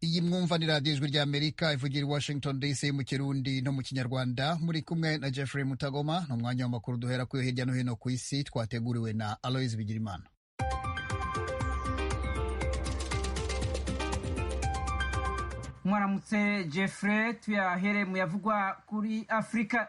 iyi mwumva ni radiyo ijwi rya Amerika ivugira i Washington DC mu Kirundi no mu Kinyarwanda. Muri kumwe na Jeffrey Mutagoma. Ni umwanya w'amakuru duhera kuyo hirya no hino ku isi twateguriwe na Aloys Bigirimana. Mwaramutse Jeffrey, tuyahere mu yavugwa kuri Afrika.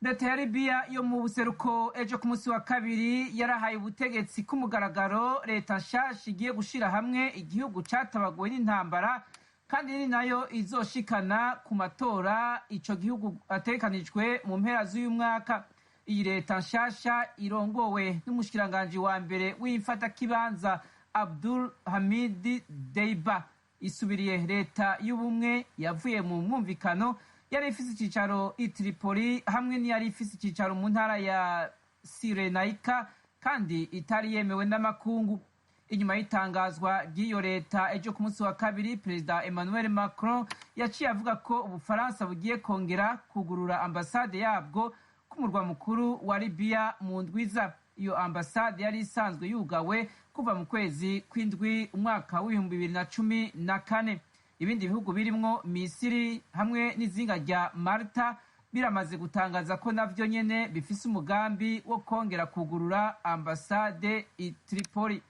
Leta ya Libya yo mu buseruko ejo ku munsi wa kabiri yarahaye ubutegetsi kumugaragaro leta nshasha igiye gushira hamwe igihugu catabaguwe n'intambara kandi ni nayo izoshikana ku matora ico gihugu atekanijwe mu mpera z'uyu mwaka. Iyi leta nshasha irongowe n'umushikiranganje wa mbere w'imfatakibanza Abdul Hamid Deiba isubiriye leta y'ubumwe yavuye mu mwumvikano yari ifise icicaro i Tripoli hamwe n'iyari ifise icicaro mu ntara ya Cyrenaica kandi itari yemewe n'amakungu. Inyuma y'itangazwa ry'iyo leta ejo ku munsi wa kabiri, Perezida Emmanuel Macron yaciye avuga ko Ubufaransa bugiye kongera kugurura ambasade yabwo ku murwa mukuru wa Libya mu ndwiza. Iyo ambasade yari isanzwe yugawe kuva mu kwezi kw'indwi umwaka w'2014. Ibindi bihugu birimwo Misiri hamwe n'izinga rya Malta biramaze gutangaza ko navyo nyene bifise umugambi wo kongera kugurura ambasade i Tripoli.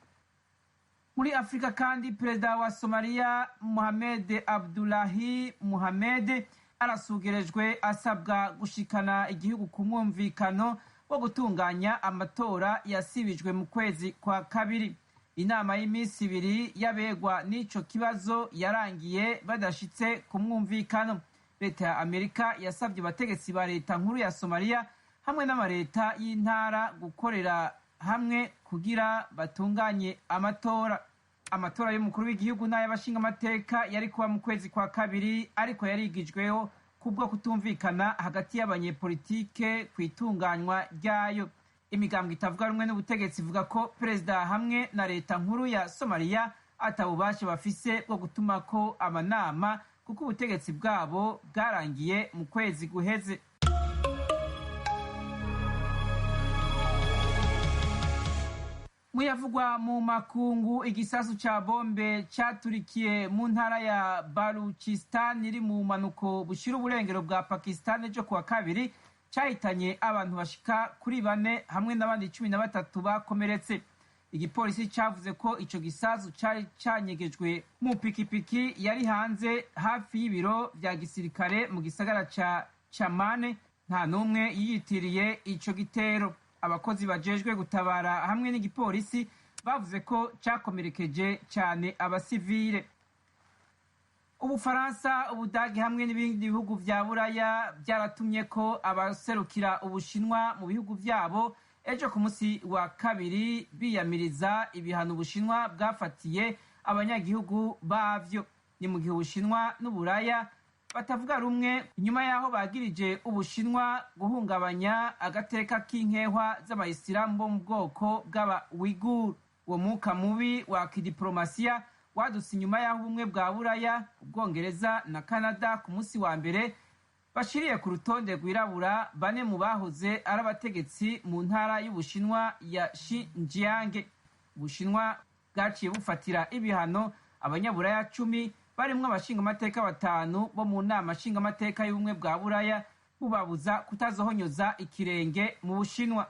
Muri Afrika kandi, perezida wa Somalia Mohamed Abdullahi Mohamed arasugerejwe asabwa gushikana igihugu ku mwumvikano wo gutunganya amatora yasibijwe mu kwezi kwa kabiri. Inama y'imisi ibiri yabegwa n'ico kibazo yarangiye badashitse ku mwumvikano. Leta ya Amerika yasabye abategetsi ba leta nkuru ya Somalia hamwe n'amareta y'intara gukorera hamwe kugira batunganye amatora y'umukuru w'igihugu n'ay'abashinga amateka yari kuba mu kwezi kwa kabiri, ariko yarigijweho kubwo kutumvikana hagati y'abanyepolitike ku itunganywa ryayo. Imigambwe itavuga rumwe n'ubutegetsi ivuga ko perezida hamwe na leta nkuru ya Somalia atabubasha bafise bwo gutumako amanama kuko ubutegetsi bwabo bwarangiye mu kwezi guheze. Muyavugwa mu makungu, igisasu ca bombe caturikiye mu ntara ya Baluchistan iri mu manuko bushira uburengero bwa Pakistan ejo kuwa kabiri cahitanye abantu bashika kuri 4 hamwe n'abandi 13 bakomeretse. Igipolisi cavuze ko ico gisasu cari canyegejwe mu pikipiki yari hanze hafi y'ibiro vya gisirikare mu gisagara ca Chamane. Nta numwe yiyitiriye ico gitero. Abakozi bajejwe gutabara hamwe n'igipolisi bavuze ko cakomerekeje cyane abasivile. Ubufaransa, Ubudagi hamwe n'ibindi bihugu vya Buraya byaratumye ko abaserukira Ubushinwa mu bihugu vyabo ejo ku munsi wa kabiri biyamiriza ibihano Ubushinwa bwafatiye abanyagihugu bavyo. Ni mu gihe Ubushinwa n'Uburaya batavuga rumwe inyuma yaho bagirije Ubushinwa guhungabanya agateka k'inkehwa z'abayisilamu bo mu bwoko bw'aba Uighur. Uwo mwuka mubi wa kidiplomasiya wadutse inyuma yaho ubumwe bwa Buraya, Ubwongereza na Canada ku munsi wa mbere bashiriye ku rutonde rwirabura 4 mu bahoze ari abategetsi mu ntara y'Ubushinwa ya Xinjiang. Ubushinwa bwaciye bufatira ibihano abanyaburaya 10 barimwo abashinga amateka 5 bo mu nama nshinga amateka y'ubumwe bwa Buraya, bubabuza kutazohonyoza ikirenge mu Bushinwa.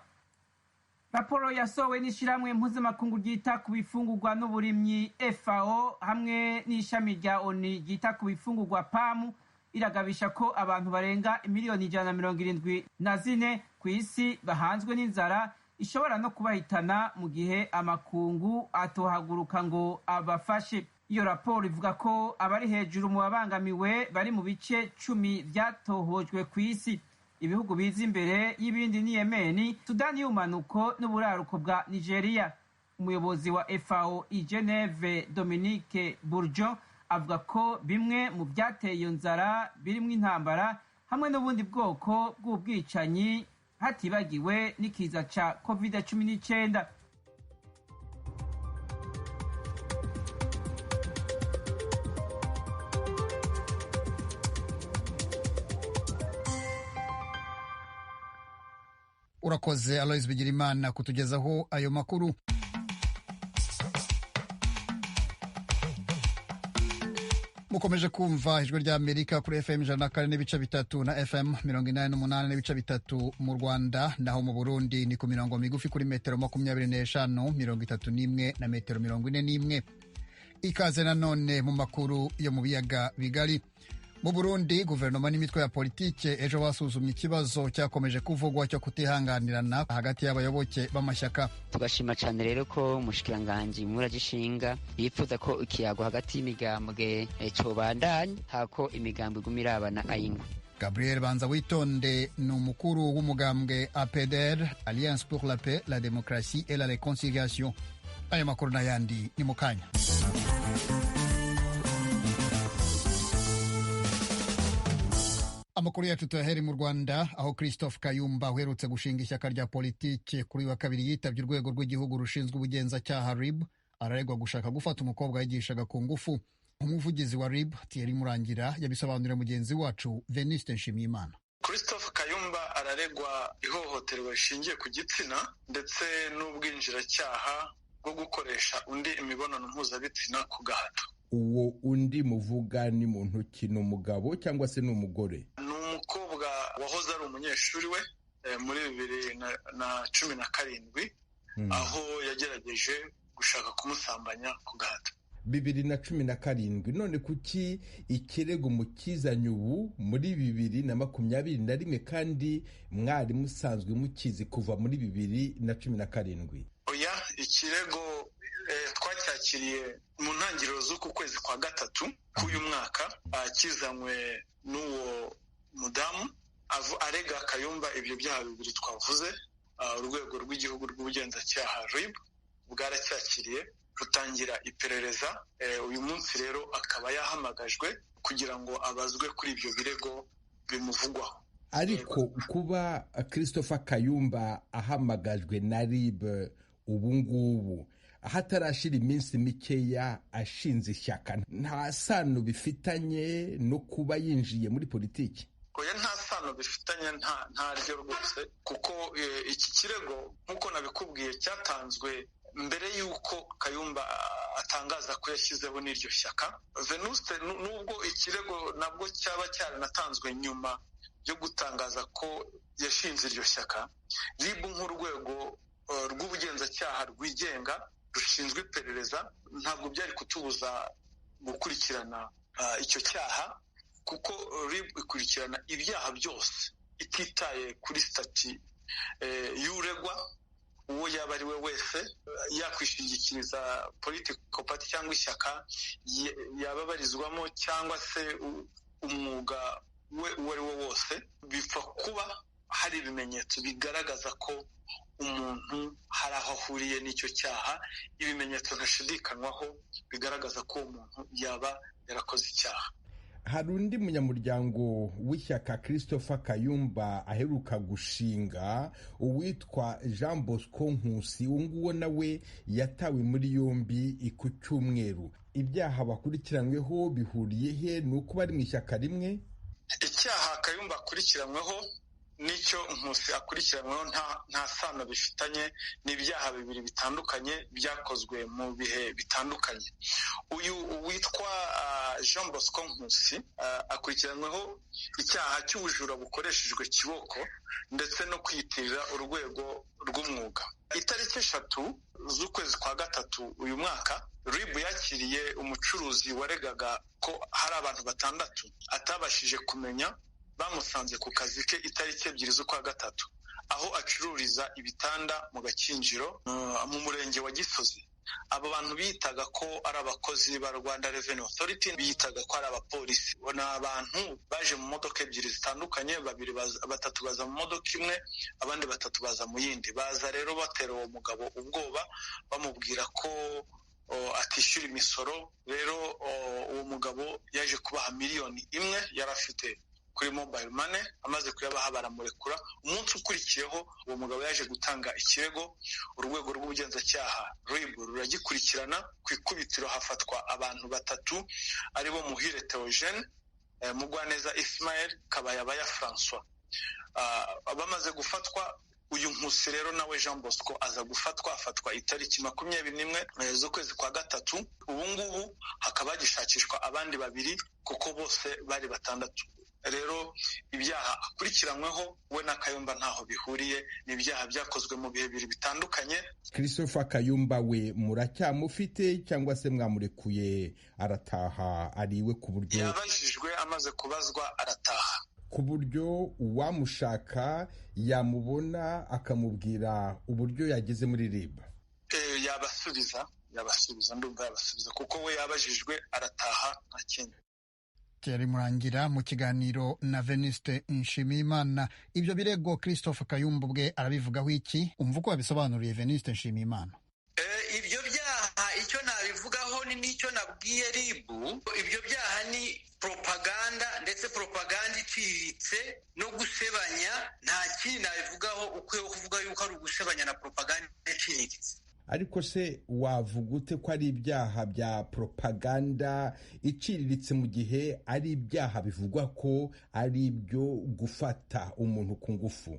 Raporo yasohowe n'ishiramwe mpuzamakungu ryita ku bifungurwa n'uburimyi FAO hamwe n'ishami rya ONU ryita ku bifungurwa PAM iragabisha ko abantu barenga miliyoni 174 ku isi bahanzwe n'inzara ishobora no kubahitana mu gihe amakungu atohaguruka ngo abafashe. Iyo raporo ivuga ko abari hejuru mu babangamiwe bari mu bice 10 vyatohojwe ku isi. Ibihugu biza imbere y'ibindi ni Yemen, Sudani y'umanuko n'uburaruko bwa Nigeria. Umuyobozi wa FAO i Geneve, Dominique Bourgeon, avuga ko bimwe mu byateye iyo nzara birimo intambara hamwe n'ubundi bwoko bw'ubwicanyi, hatibagiwe n'ikiza ca COVID-19. Urakoze Aloys Bigirimana kutugezaho ayo makuru. mukomeje kumva ijwi rya Amerika kuri FM 104.3 na FM 88.3 mu Rwanda, naho mu Burundi ni ku mirongo migufi kuri metero 25, 31 na metero 41. Ikaze nanone mu makuru yo mu biyaga bigari. Mu Burundi, guverinoma n'imitwe ya politike ejo basuzumye ikibazo cyakomeje kuvugwa cyo kutihanganirana hagati y'abayoboke b'amashyaka. Tugashima cyane rero ko umushikiranganji muragishinga yifuza ko ikiyago hagati y'imigambwe cobandanya hako imigambwe gumirabana ayingwa. Gabriel Banza Witonde ni umukuru w'umugambwe APDR, Alliance pour la paix, la démocratie et la réconciliation. Aya makuru n'ayandi ni mu kanya. Amakuru yacu tuyaheri mu Rwanda, aho Christophe Kayumba uherutse gushinga ishyaka rya politike kuri wa kabiri yitabye urwego rw'igihugu rushinzwe ubugenzacyaha RIB, araregwa gushaka gufata umukobwa yigishaga ku ngufu. Umuvugizi wa RIB Thierry Murangira yabisobanurira mugenzi wacu Veniste Nshimiyimana. Christophe Kayumba araregwa ihohoterwa rishingiye ku gitsina ndetse n'ubwinjiracyaha bwo gukoresha undi imibonano mpuzabitsina ku gahato. Uwo undi muvuga ni muntu ki, ni umugabo cyangwa se ni umugore? Ni umukobwa wahoze ari umunyeshuri we muri 2017 aho yagerageje gushaka kumusambanya ku gahato. 2017. None kuki ikirego mukizanye ubu muri 2021 kandi mwari musanzwe mukizi kuva muri 2017? Oya, ikirego twacyakiriye mu ntangiriro z'uku kwezi kwa gatatu k'uyu mwaka, kizanywe n'uwo mudamu arega Kayumba ibyo byaha bibiri twavuze. Urwego rw'igihugu rw'ubugenzacyaha RIB bwaracyakiriye rutangira iperereza. Uyu munsi rero akaba yahamagajwe kugira ngo abazwe kuri ibyo birego bimuvugwaho. Ariko kuba Christophe Kayumba ahamagajwe na RIB ubu ngubu hatarashira iminsi mikeya ashinze ishyaka, nta sano bifitanye no kuba yinjiye muri politiki? Oya, nta sano bifitanye, ntaryo rwose, kuko iki kirego nk'uko nabikubwiye cyatanzwe mbere y'uko Kayumba atangaza ko yashyizeho n'iryo shyaka. Venuste, nubwo ikirego nabwo cyaba cyaranatanzwe nyuma yo gutangaza ko yashinze iryo shyaka, RIB nk'urwego rw'ubugenzacyaha rwigenga rushinzwe iperereza ntabwo byari kutubuza gukurikirana icyo cyaha, kuko RIB ikurikirana ibyaha byose ititaye kuri stati y'uregwa uwo yaba ari we wese, yakwishingikiriza political party cyangwa ishyaka yababarizwamo cyangwa se umwuga we uwo ari wo wose. Bipfa kuba hari ibimenyetso bigaragaza ko umuntu hari aho ahuriye n'icyo cyaha, ibimenyetso ntashidikanywaho bigaragaza ko umuntu yaba yarakoze icyaha. Hari undi munyamuryango w'ishyaka Christophe Kayumba aheruka gushinga, uwitwa Jean Bosco Nkusi, nguwo nawe yatawe muri yombi ku cyumweru. Ibyaha bakurikiranyweho bihuriye he? Ni uko bari mu ishyaka rimwe? Icyaha Kayumba akurikiranyweho n'icyo Nkusi akurikiranyweho nta sano bifitanye, n'ibyaha bibiri bitandukanye byakozwe mu bihe bitandukanye. Uyu witwa Jean Bosco Nkusi akurikiranyweho icyaha cy'ubujura bukoreshejwe kiboko ndetse no kwiyitirira urwego rw'umwuga. Itariki 3 z'ukwezi kwa gatatu uyu mwaka, RIB yakiriye umucuruzi waregaga ko hari abantu 6 atabashije kumenya bamusanze ku kazi ke itariki 2 z'ukwa gatatu aho acururiza ibitanda mu Gakinjiro mu murenge wa Gisozi. Abo bantu biyitaga ko ari abakozi ba Rwanda Revenue Authority, biyitaga ko ari abapolisi. Ni abantu baje mu modoka 2 zitandukanye, 3 baza mu modoka imwe, abandi 3 baza mu yindi. Baza rero batera uwo mugabo ubwoba bamubwira ko atishyura imisoro. Rero uwo mugabo yaje kubaha 1 miliyoni yari afite kuri mobile money. Amaze kuyabaha baramurekura. Umunsi ukurikiyeho uwo mugabo yaje gutanga ikirego, urwego rw'ubugenzacyaha RIB ruragikurikirana. Ku ikubitiro hafatwa abantu 3 aribo Muhire Theogene, Mugwaneza Ismael, Kabayabaya François. Bamaze gufatwa, uyu Nkusi rero nawe Jean Bosco aza gufatwa, afatwa itariki 21 z'ukwezi kwa gatatu. Ubu ngubu hakaba hagishakishwa abandi 2 kuko bose bari 6. rero ibyaha akurikiranyweho we na Kayumba ntaho bihuriye, ni ibyaha byakozwe mu bihe bibiri bitandukanye. Christopher Kayumba we muracyamufite cyangwa se mwamurekuye arataha ariwe ku buryo yabajijwe amaze kubazwa arataha, ku buryo uwamushaka yamubona akamubwira uburyo yageze muri RIB? Yabasubiza ndumva yabasubiza kuko we yabajijwe arataha nta kindi. Thierry Murangira mu kiganiro na Venuste Nshimiyimana. Ibyo birego Christopher Kayumba ubwe arabivugaho iki? Umva uko yabisobanuriye Venuste Nshimiyimana. Ibyo byaha icyo nabivugaho ni nicyo nabwiye RIB. Ibyo byaha ni propaganda, ndetse propaganda iciriritse no gusebanya. Nta kindi nabivugaho ukwiye kuvuga yuko ari ugusebanya na propaganda iciriritse. Ariko se wavuga ute ko ari ibyaha bya propaganda iciriritse mu gihe ari ibyaha bivugwa ko ari ibyo gufata umuntu ku ngufu?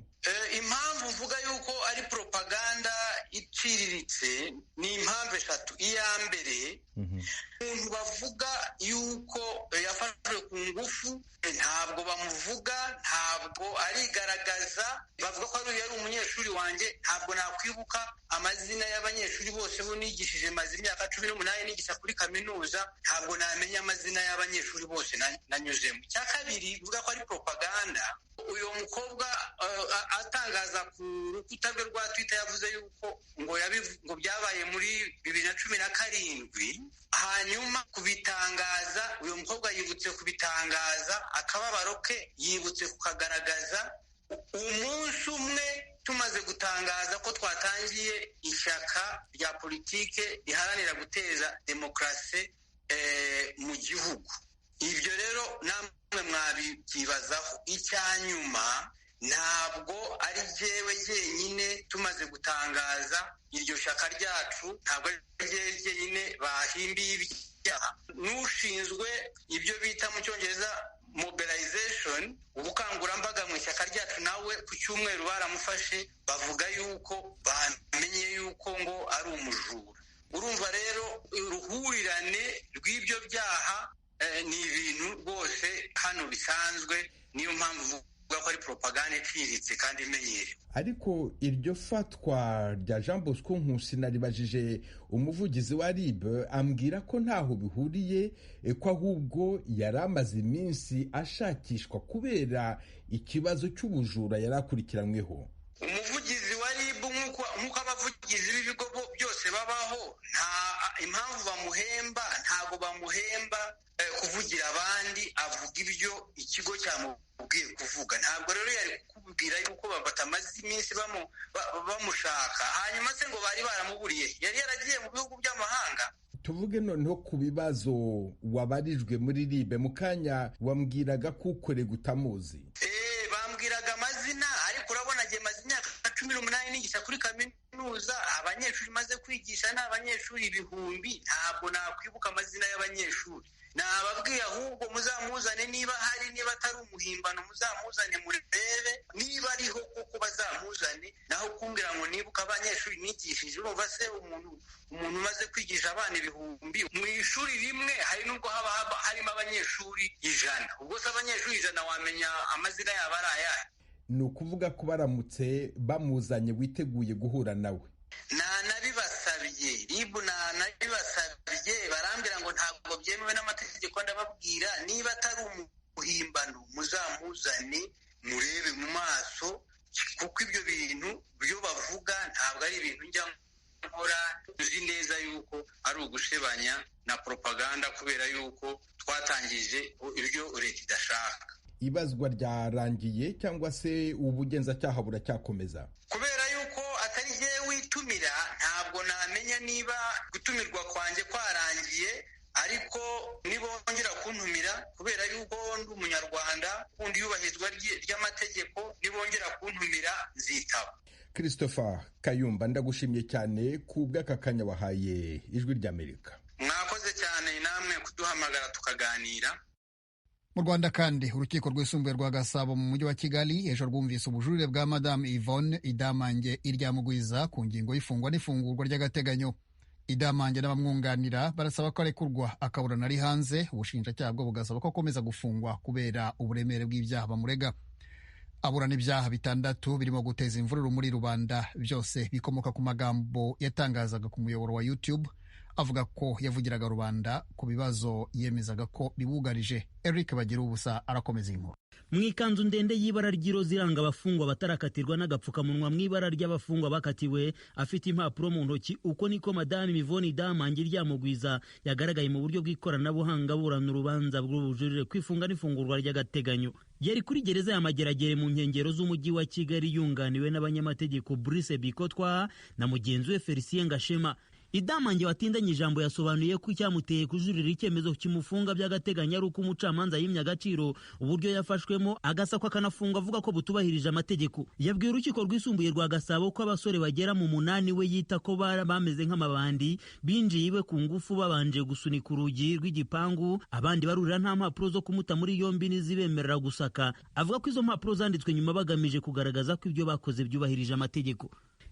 Impamvu mvuga yuko ari propaganda iciriritse ni impamvu 3. Iya mbere, umuntu bavuga yuko yafashwe ku ngufu ntabwo bamuvuga, ntabwo arigaragaza, bavuga ko yari umunyeshuri wanjye. Ntabwo nakwibuka amazina y'abanyeshuri bose bo nigishije, maze imyaka 18 nigisha kuri kaminuza, ntabwo namenya amazina y'abanyeshuri bose nanyuzemo. Cya kabiri, bivuga ko ari propaganda. Uyu mukobwa atangaza ku rukuta rwe rwa Twitter yavuze yuko ngo byabaye muri 2017, hanyuma kubitangaza, uyu mukobwa yibutse kubitangaza, akababaro ke yibutse kukagaragaza umunsi umwe tumaze gutangaza ko twatangiye ishyaka rya politike riharanira guteza demokarasi mu gihugu. Ibyo rero namwe mwabyibazaho. Icyanyuma, ntabwo ari jyewe jyenyine tumaze gutangaza iryo shyaka ryacu, ntabwo ari jyewe jyenyine bahimbiye ibyaha. N'ushinzwe ibyo bita mu Cyongereza mobilization, ubukangurambaga mu ishyaka ryacu, nawe ku cyumweru baramufashe, bavuga yuko bamenye yuko ngo ari umujura. Urumva rero uruhurirane rw'ibyo byaha ni ibintu rwose hano bisanzwe. Niyo mpamvu uvuga ko ari propaganda iciriritse kandi imenyerewe. Ariko iryo fatwa rya Jean Bosco Nkusi naribajije umuvugizi wa RIB, ambwira ko ntaho bihuriye, ko ahubwo yari amaze iminsi ashakishwa kubera ikibazo cy'ubujura yari akurikiranyweho. Umuvugizi wa RIB nk'uko abavugizi b'ibigo byose babaho, nta impamvu bamuhemba, ntabwo bamuhemba kuvugira abandi, avuga ibyo ikigo cyamubwiye kuvuga. Ntabwo rero yari kukubwira yuko batamaze iminsi bamushaka hanyuma se ngo bari baramuburiye. Yari yaragiye mu bihugu by'amahanga. Tuvuge noneho ku bibazo wabarijwe muri RIB. Mu kanya wambwiraga ko ukorega utamuzi. Bambwiraga amazina, ariko urabona agiye maze imyaka 18 nigisha kuri kaminuza. Abanyeshuri maze kwigisha ni abanyeshuri 1000. Ntabwo nakwibuka amazina y'abanyeshuri. Nababwiye ahubwo muzamuzane, niba hari, niba atari umuhimbano muzamuzane murebe, niba ariho kuko bazamuzane. Naho kumbwira ngo nibuka abanyeshuri nigishije, urumva se umuntu umaze kwigisha abana 1000 mu ishuri rimwe, hari nubwo haba harimo abanyeshuri 100. Ubwo se abanyeshuri 100 wamenya amazina yabo ari ayahe? Ni ukuvuga ko baramutse bamuzanye witeguye guhura nawe? Nanabibasabye, RIB nanabibasabye, barambwira ngo ntabwo byemewe n'amategeko. Ndababwira niba atari umuhimbano muzamuzane murebe mu maso, kuko ibyo bintu byo bavuga ntabwo ari ibintu njya nkora. Uzi neza yuko ari ugusebanya na propaganda, kubera yuko twatangije ibyo leta idashaka. Ibazwa ryarangiye cyangwa se ubugenzacyaha buracyakomeza? Kubera yuko atari jyewe witumira, ntabwo namenya niba gutumirwa kwanjye kwarangiye, ariko nibongera kuntumira, kubera yuko ndi umunyarwanda kundi yubahirizwa ry'amategeko, nibongera kuntumira nzitaba. Christopher Kayumba, ndagushimye cyane ku bw'aka kanya wahaye Ijwi Rya Amerika. Mwakoze cyane namwe kuduhamagara tukaganira. Mu Rwanda kandi urukiko rwisumbuye rwa Gasabo mu mujyi wa Kigali ejo rwumvise ubujurire bwa Madame Yvonne Idamange Iryamugwiza ku ngingo y'ifungwa n'ifungurwa ry'agateganyo. Idamange n'abamwunganira barasaba ko arekurwa akaburana ari hanze, ubushinjacyaha bwo bugasaba ko akomeza gufungwa kubera uburemere bw'ibyaha bamurega. Aburana ibyaha 6 birimo guteza imvururu muri rubanda, byose bikomoka ku magambo yatangazaga ku muyoboro wa YouTube avuga ko yavugiraga rubanda ku bibazo yemezaga ko bibugarije. Eric Bagira ubusa arakomeza inkuru. Mu ikanzu ndende y'ibara ry'iroza iranga abafungwa batarakatirwa n'agapfukamunwa mu ibara ry'abafungwa bakatiwe, afite impapuro mu ntoki, uko niko Madame Mivoni Idamange Ryamugwiza yagaragaye mu buryo bw'ikoranabuhanga burana urubanza rw'ubujurire kwifunga n'ifungurwa ry'agateganyo. Yari kuri gereza ya Mageragere mu nkengero z'umujyi wa Kigali yunganiwe n'abanyamategeko Brice Bikotwa na mugenzi we Felicien Gashema. Idamange watindanye ijambo yasobanuye ko icyamuteye kujurira icyemezo kimufunga by'agateganyo ari uko umucamanza yimye agaciro uburyo yafashwemo, agasakwa akanafungwa avuga ko butubahirije amategeko. Yabwiye urukiko rwisumbuye rwa Gasabo ko abasore bagera mu 8 we yita ko bameze nk'amabandi binjiye iwe ku ngufu babanje gusunika urugi rw'igipangu, abandi barurira nta mpapuro zo kumuta muri yombi n'izibemerera gusaka. Avuga ko izo mpapuro zanditswe nyuma bagamije kugaragaza ko ibyo bakoze byubahirije amategeko.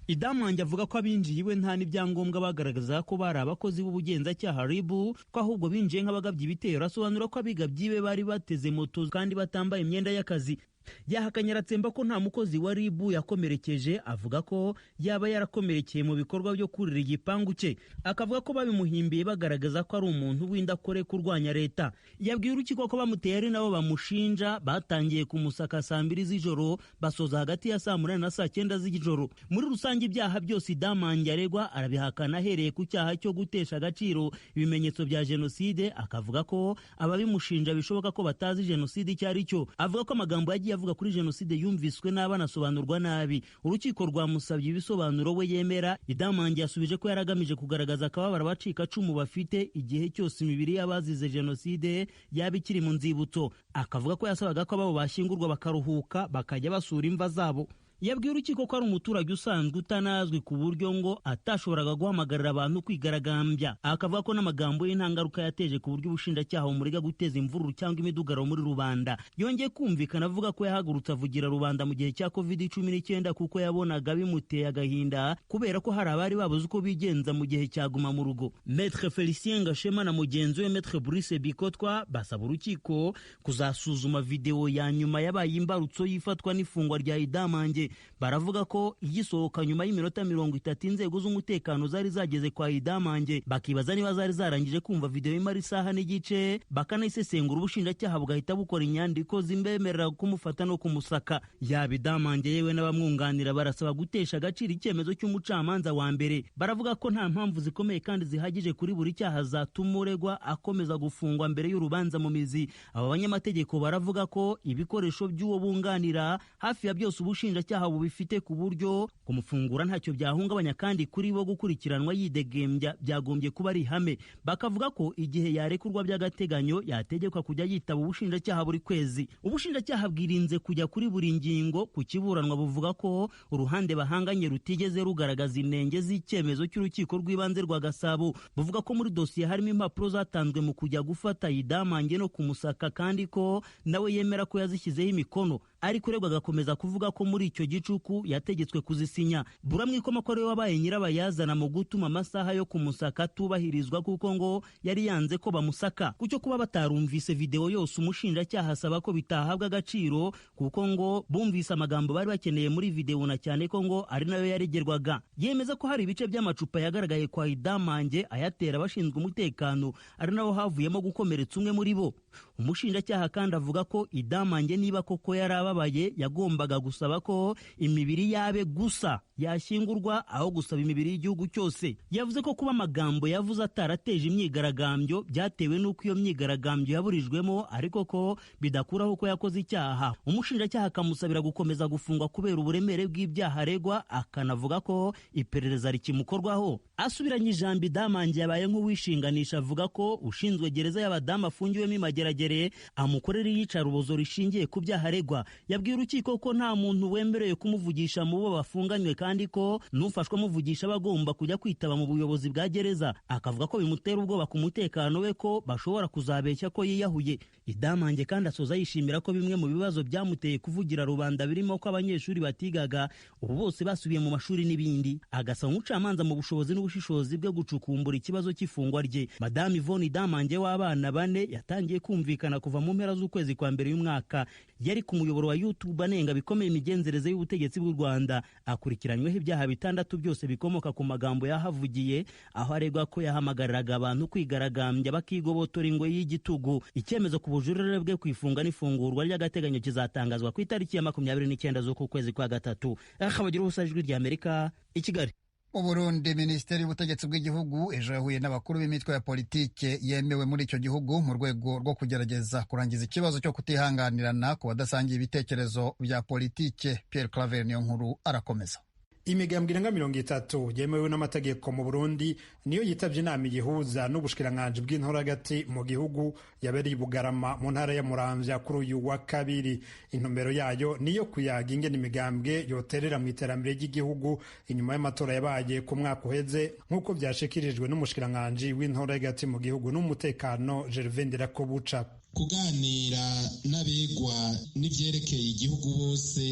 Idamange avuga ko abinjiye iwe nta n'ibyangombwa bagaragaza ko bari abakozi b'ubugenzacyaha RIB, ko ahubwo binjiye nk'abagabye ibitero. Asobanura ko abigabyi be bari bateze moto kandi batambaye imyenda y'akazi. Yahakanye aratsemba ko nta mukozi wa RIB yakomerekeje, avuga ko yaba yarakomerekeye mu bikorwa byo kurira igipangu cye. Akavuga ko babimuhimbiye bagaragaza ko ari umuntu w'indakore kurwanya leta. Yabwiye urukiko ko bamuteye ari nabo bamushinja, batangiye kumusaka saa 2 z'ijoro basoza hagati ya saa 8 na saa 9 z'ijoro. Muri rusange ibyaha byose Idamange aregwa arabihakana ahereye ku cyaha cyo gutesha agaciro ibimenyetso bya jenoside. Akavuga ko ababimushinja bishoboka ko batazi jenoside icyo ari cyo. Avuga ko amagambo yagiye avuga kuri jenoside yumviswe n'abanasobanurwa nabi. Urukiko rwamusabye ibisobanuro we yemera. Idamange yasubije ko yaragamije kugaragaza akababara abacikacumu bafite igihe cyose imibiri y'abazize jenoside yaba ikiri mu nzibutso. Akavuga ko yasabaga ko abo bashyingurwa bakaruhuka bakajya basura imva zabo. Yabwiye urukiko ko ari umuturage usanzwe utanazwi ku buryo ngo atashoboraga guhamagarira abantu kwigaragambya. Akavuga ko n'amagambo ye nta ngaruka yateje ku buryo ubushinjacyaha bumurega guteza imvururu cyangwa imidugaro muri rubanda. Yongeye kumvikana avuga ko yahagurutse avugira rubanda mu gihe cya COVID-19 kuko yabonaga bimuteye agahinda kubera ko hari abari babuze uko bigenza mu gihe cyaguma mu rugo. Maître Felicien Gashema na mugenzi we Maître Brice Bikotwa basaba urukiko kuzasuzuma video ya nyuma yabaye imbarutso yifatwa n'ifungwa rya Idamange. Baravuga ko igisohoka nyuma y'iminota 30 inzego z'umutekano zari zageze kwa Idamange, bakibaza niba zari zarangije kumva video imara isaha n'igice, bakanayisesengura ubushinjacyaha bugahita bukora inyandiko zimbemerera kumufata no kumusaka. Yaba Idamange yewe n'abamwunganira barasaba gutesha agaciro icyemezo cy'umucamanza wa mbere. Baravuga ko nta mpamvu zikomeye kandi zihagije kuri buri cyaha zatuma uregwa akomeza gufungwa mbere y'urubanza mu mizi. Aba banyamategeko baravuga ko ibikoresho by'uwo bunganira hafi ya byose ubushinjacyaha bubifite ku buryo kumufungura ntacyo byahungabanya, kandi kuri bo gukurikiranwa yidegembya byagombye kuba ari ihame. Bakavuga ko igihe yarekurwa by'agateganyo yategekwa kujya yitaba ubushinjacyaha buri kwezi. Ubushinjacyaha bwirinze kujya kuri buri ngingo ku kiburanwa, buvuga ko uruhande bahanganye rutigeze rugaragaza inenge z'icyemezo cy'urukiko rw'ibanze rwa Gasabo. Buvuga ko muri dosiye harimo impapuro zatanzwe mu kujya gufata Idamange no kumusaka, kandi ko nawe yemera ko yazishyizeho imikono. Ariko uregwa agakomeza kuvuga ko muri icyo gicuku yategetswe kuzisinya. Buramwikoma ko ariwe wabaye nyirabayazana mu gutuma amasaha yo kumusaka tubahirizwa, kuko ngo yari yanze ko bamusaka. Kucyo kuba batarumvise video yose umushinjacyaha asaba ko bitahabwa agaciro, kuko ngo bumvise amagambo bari bakeneye muri video, na cyane ko ngo ari nayo yaregerwaga. Yemeza ko hari ibice by'amacupa yagaragaye kwa Idamange ayatera abashinzwe umutekano, ari naho havuyemo gukomeretsa umwe muri bo. Umushinjacyaha kandi avuga ko Idamange niba koko yarababaye yagombaga gusaba ko imibiri yabe gusa yashyingurwa aho gusaba imibiri y'igihugu cyose. Yavuze ko kuba amagambo yavuze atarateje imyigaragambyo byatewe n'uko iyo myigaragambyo yaburijwemo, ariko ko bidakuraho ko yakoze icyaha. Umushinjacyaha akamusabira gukomeza gufungwa kubera uburemere bw'ibyaha aregwa, akanavuga ko iperereza rikimukorwaho. Asubiranye ijambo Idamange yabaye nk'uwishinganisha, avuga ko ushinzwe gereza y'abadamu afungiwemo imageragere imwegere amukorera iyicarubozo rishingiye ku byaha aregwa. Yabwiye urukiko ko nta muntu wemerewe kumuvugisha mu bo bafunganywe kandi ko n'ufashwe amuvugisha bagomba kujya kwitaba mu buyobozi bwa gereza. Akavuga ko bimutera ubwoba ku mutekano we ko bashobora kuzabeshya ko yiyahuye. Idamange kandi asoza yishimira ko bimwe mu bibazo byamuteye kuvugira rubanda birimo ko abanyeshuri batigaga ubu bose basubiye mu mashuri n'ibindi. Agasaba umucamanza mu bushobozi n'ubushishozi bwo gucukumbura ikibazo cy'ifungwa rye. Madame Yvonne Idamange w'abana 4 yatangiye kumvikana kuva mu mpera z'ukwezi kwa mbere y'umwaka. Yari ku muyoboro wa YouTube anenga bikomeye imigenzereze y'ubutegetsi bw'u Rwanda. Akurikiranyweho ibyaha 6 byose bikomoka ku magambo yahavugiye, aho aregwa ko yahamagariraga abantu kwigaragambya bakigobotora ingwe y'igitugu. Icyemezo ku bujurire bwe kwifunga n'ifungurwa ry'agateganyo kizatangazwa ku itariki ya 29 z'uku kwezi kwa gatatu. Kwijwi Rya Amerika i Kigali. Mu Burundi, Minisiteri y'Ubutegetsi bw'Igihugu ejo yahuye n'abakuru b'imitwe ya politike yemewe muri icyo gihugu mu rwego rwo kugerageza kurangiza ikibazo cyo kutihanganirana ku badasangiye ibitekerezo bya politike. Pierre Claver Niyonkuru arakomeza. Imigambwe irenga 30 yemewe n'amategeko mu Burundi niyo yitavye inama igihuza n'ubushikiranganji bw'intora hagati mu gihugu yabereye i Bugarama mu ntara ya Muramvya kuri uyu wa kabiri. Intumbero yayo niyo kuyaga ingene imigambwe yoterera mu iterambere ry'igihugu inyuma y'amatora yabaye ku mwaka uheze, nk'uko vyashikirijwe n'umushikiranganji w'intora hagati mu gihugu n'umutekano Gervais Ndirakobuca. Kuganira n'abegwa n'ivyerekeye igihugu bose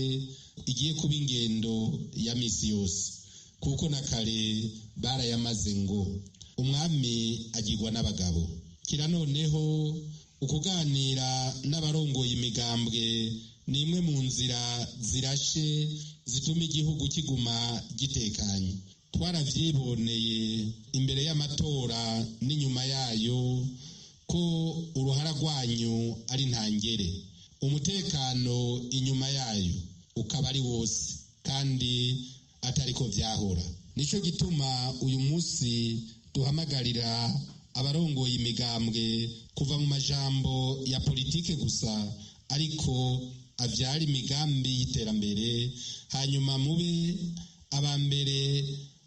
igiye kuba ingendo ya misi yose, kuko na kare barayamaze ngo umwami agirwa n'abagabo. Kira noneho ukuganira n'abarongoye imigambwe ni imwe mu nzira zirashe zituma igihugu kiguma gitekanye. Twaravyiboneye imbere y'amatora n'inyuma yayo ko uruhara rwanyu ari ntangere, umutekano inyuma yayo ukaba ari wose kandi atariko vyahora. Nico gituma uyu munsi duhamagarira abarongoye imigambwe kuva mu majambo ya politike gusa, ariko avyara imigambi y'iterambere, hanyuma mube abambere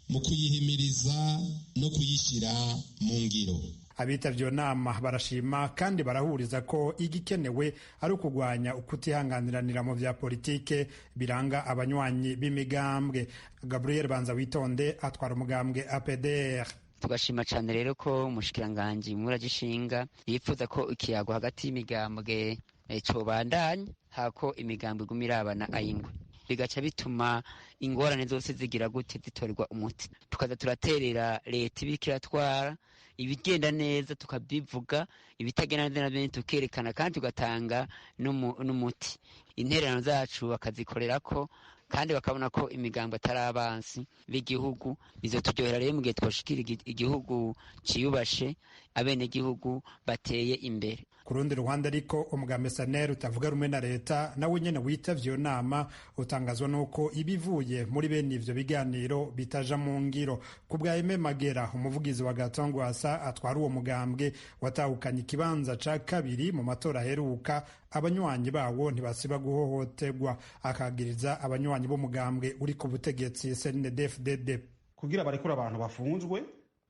mu kuyihimiriza no kuyishira mu ngiro. Abitavye iyo nama barashima kandi barahuriza ko igikenewe ari ukugwanya ukutihanganiranira mu vya politike biranga abanywanyi b'imigambwe. Gabriel Banza Witonde atwara umugambwe APDR. Tugashima cyane rero ko umushikiranganji muragishinga yifuza ko ikiyago hagati y'imigambwe cobandanya, hako imigambwe igumira abana ayingwe, bigaca bituma ingorane zose zigira gute zitorerwa umuti. Tukaza turaterera leta ibikiratwara ibigenda neza tukabivuga, ibitagenda neza nabyo tukerekana kandi tugatanga n'umuti. Intererano zacu bakazikorerako kandi bakabona ko imigambo atari abansi b'igihugu. Bizoturyohera rero mu gihe twoshikira igihugu ciyubashe, abene igihugu bateye imbere. Ku rundi ruhande ariko umugambi SNL utavuga rumwe na leta nawe nyene witavye iyo nama utangazwa nuko ibivuye muri bene ivyo biganiro bitaja mu ngiro. Ku bwa Aime Magera, umuvugizi wa Gatongwasa atwara uwo mugambwe watahukanye ikibanza ca kabiri mu matora aheruka, abanywanyi bawo ntibasiba guhohoterwa. Akagiriza abanywanyi b'umugambwe uri ku butegetsi CNDD-FDD kugira barekura abantu bafunzwe,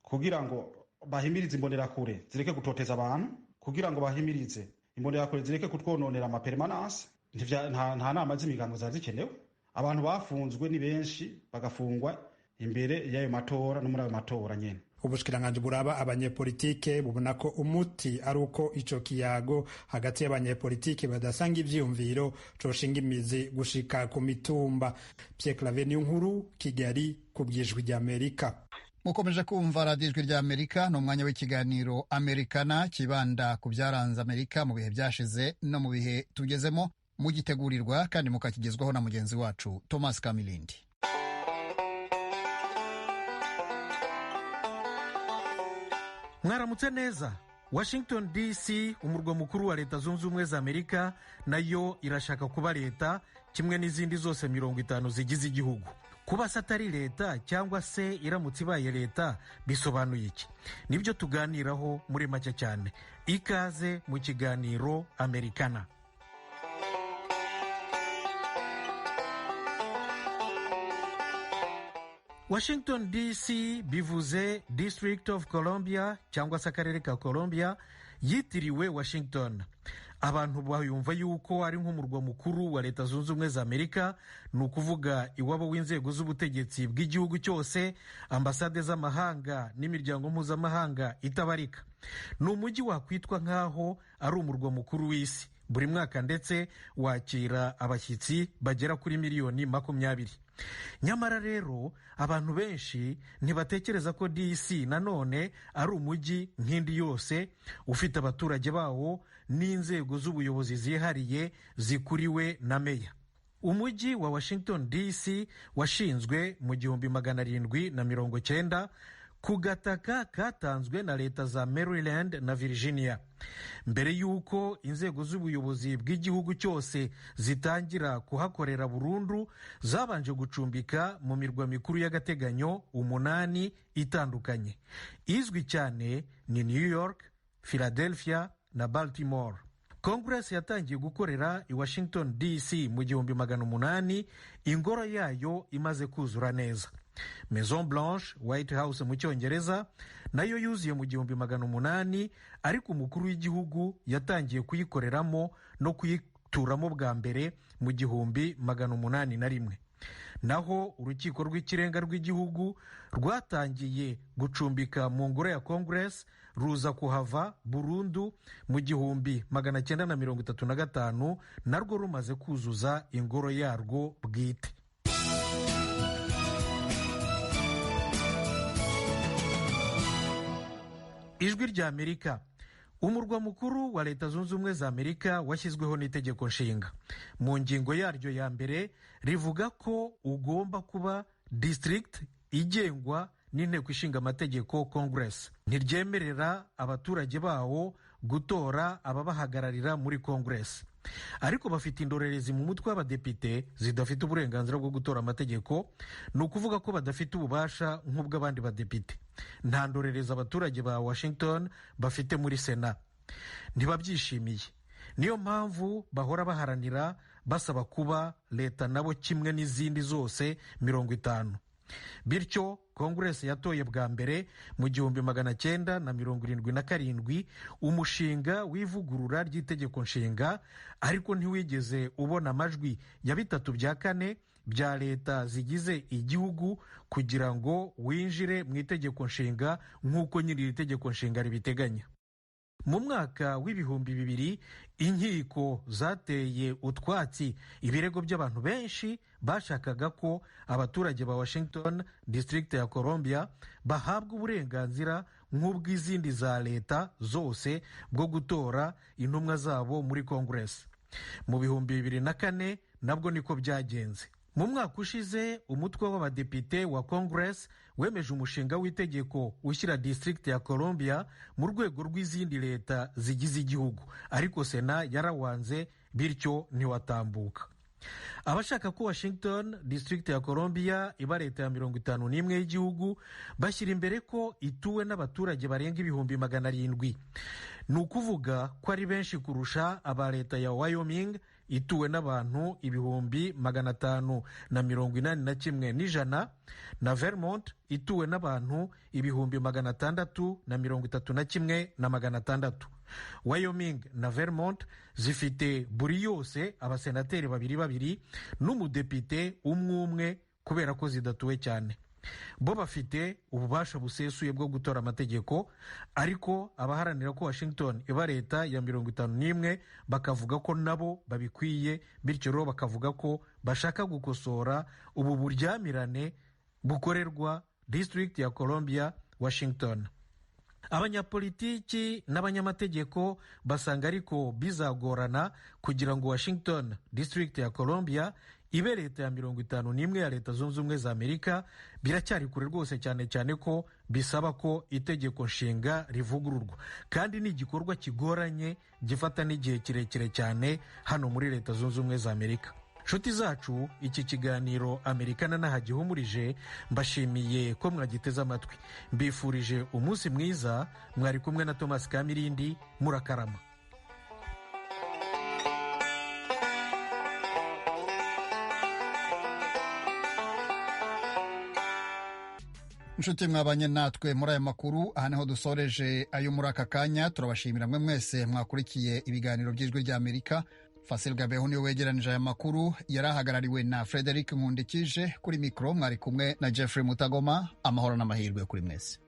kugira ngo bahimirize imbonerakure zireke gutoteza abantu, kugira ngo bahimirize imbonerakure zireke kutwononera amapermanence. Nta nama z'imigambo zari zikenewe. Abantu bafunzwe ni benshi, bagafungwa imbere y'ayo matora no muri ayo matora nyene. Ubushikiranganji buraba abanyepolitike bubona ko umuti ari uko ico kiyago hagati y'abanyepolitike badasanga ivyiyumviro coshinga imizi gushika ku mitumba. Pierre Claver Niyonkuru, Kigali, ku Kwijwi Rya Amerika. Mukomeje kumva radiyo Ijwi Rya Amerika, ni umwanya w'ikiganiro Amerikana kibanda ku byaranze Amerika mu bihe byashize no mu bihe tugezemo, mugitegurirwa kandi mukakigezwaho na mugenzi wacu Thomas Kamilindi. Mwaramutse neza. Washington DC, umurwa mukuru wa Leta Zunze Ubumwe za Amerika, nayo irashaka kuba leta kimwe n'izindi zose 50 zigize igihugu. Kuba satari leta cyangwa se iramutse ibaye leta bisobanuye iki? Nibyo tuganiraho muri make cyane. Ikaze mu kiganiro Amerikana. Washington DC bivuze District of Columbia cyangwa se akarere ka Columbia, yitiriwe Washington. Abantu bayumva yuko ari nk'umurwa mukuru wa Leta Zunze Ubumwe za Amerika, ni ukuvuga iwabo w'inzego z'ubutegetsi bw'igihugu cyose, ambasade z'amahanga n'imiryango mpuzamahanga itabarika. Ni umujyi wakwitwa nk'aho ari umurwa mukuru w'isi. Buri mwaka ndetse wakira abashyitsi bagera kuri miliyoni 20. Nyamara rero abantu benshi ntibatekereza ko DC nanone ari umujyi nk'indi yose ufite abaturage bawo n'inzego z'ubuyobozi zihariye zikuriwe na meya. Umujyi wa Washington DC washinzwe mu 1790 ku gataka katanzwe na leta za Maryland na Virginia. Mbere y'uko inzego z'ubuyobozi bw'igihugu cyose zitangira kuhakorera burundu, zabanje gucumbika mu mirwa mikuru y'agateganyo 8 itandukanye. Izwi cyane ni New York, Philadelphia na Baltimore. Congress yatangiye gukorera i Washington DC mu 1800, ingoro yayo imaze kuzura neza. Maison Blanche, White House mu Cyongereza, nayo yuzuye mu 1800, ariko umukuru w'igihugu yatangiye kuyikoreramo no kuyituramo bwa mbere mu 1801. Naho urukiko rw'ikirenga rw'igihugu rwatangiye gucumbika mu ngoro ya Congress ruza kuhava burundu mu 1935, narwo rumaze kuzuza ingoro yarwo bwite. Ijwi rya Amerika. Umurwa mukuru wa Leta Zunze Ubumwe za Amerika washyizweho n'itegeko nshinga. Mu ngingo yaryo ya mbere rivuga ko ugomba kuba district igengwa n'inteko ishinga amategeko Congress. Ntiryemerera abaturage bawo gutora ababahagararira muri Congress. Ariko bafite indorerezi mu mutwe w'abadepite zidafite uburenganzira bwo gutora amategeko, ni ukuvuga ko badafite ububasha nk'ubw'abandi badepite. Nta ndorerezi abaturage ba Washington bafite muri Sena. Ntibabyishimiye. Niyo mpamvu bahora baharanira basaba kuba leta nabo kimwe n'izindi zose 50. Bityo Congress yatoye bwa mbere mu 1977 umushinga w'ivugurura ry'itegeko nshinga, ariko ntiwigeze ubona amajwi ya 3/4 bya leta zigize igihugu kugira ngo winjire mu itegeko nshinga nk'uko nyiri iri tegeko nshinga ribiteganya. Mu mwaka w'ibihumbi 2000 inkiko zateye utwatsi ibirego by'abantu benshi bashakaga ko abaturage ba Washington District ya Columbia bahabwa uburenganzira nk'ubw'izindi za leta zose bwo gutora intumwa zabo muri Congress. Mu bihumbi 2004 nabwo niko byagenze. Mu mwaka ushize umutwe w'abadepite wa Congress wemeje umushinga w'itegeko ushyira District ya Columbia mu rwego rw'izindi leta zigize igihugu, ariko Sena yarawanze, bityo ntiwatambuka. Abashaka ko Washington District ya Columbia iba leta ya 51 y'igihugu bashyira imbere ko ituwe n'abaturage barenga 700,000. Ni ukuvuga ko ari benshi kurusha aba leta ya Wyoming ituwe n'abantu 581,100 na Vermont ituwe n'abantu 631,600. Wyoming na Vermont zifite buri yose abasenateri 2 n'umudepite umwe kubera ko zidatuwe cyane. Bo bafite ububasha busesuye bwo gutora amategeko, ariko abaharanira ko Washington iba leta ya 51 bakavuga ko nabo babikwiye, bityo rero bakavuga ko bashaka gukosora ubu buryamirane bukorerwa District ya Columbia Washington. Abanyapolitiki n'abanyamategeko basanga ariko bizagorana kugira ngo Washington District ya Columbia ibe leta ya 51 ya Leta Zunze Ubumwe za Amerika. Biracyari kure rwose, cyane cyane ko bisaba ko itegeko nshinga rivugururwa, kandi ni igikorwa kigoranye gifata n'igihe kirekire cyane hano muri Leta Zunze Ubumwe za Amerika. Nshuti zacu, iki kiganiro Amerikana nahagihumurije. Mbashimiye ko mwagiteze amatwi. Mbifurije umunsi mwiza. Mwari kumwe na Thomas Kamirindi. Murakarama. inshuti mwabanye natwe muri aya makuru, aha niho dusoreje ayo muri aka kanya. Turabashimira mwe mwese mwakurikiye ibiganiro by'Ijwi rya Amerika. Fasil Gabeho niwe wegeranije aya makuru, yari ahagarariwe na Frederic Nkundikije. Kuri mikoro mwari kumwe na Jeffrey Mutagoma. Amahoro n'amahirwe kuri mwese.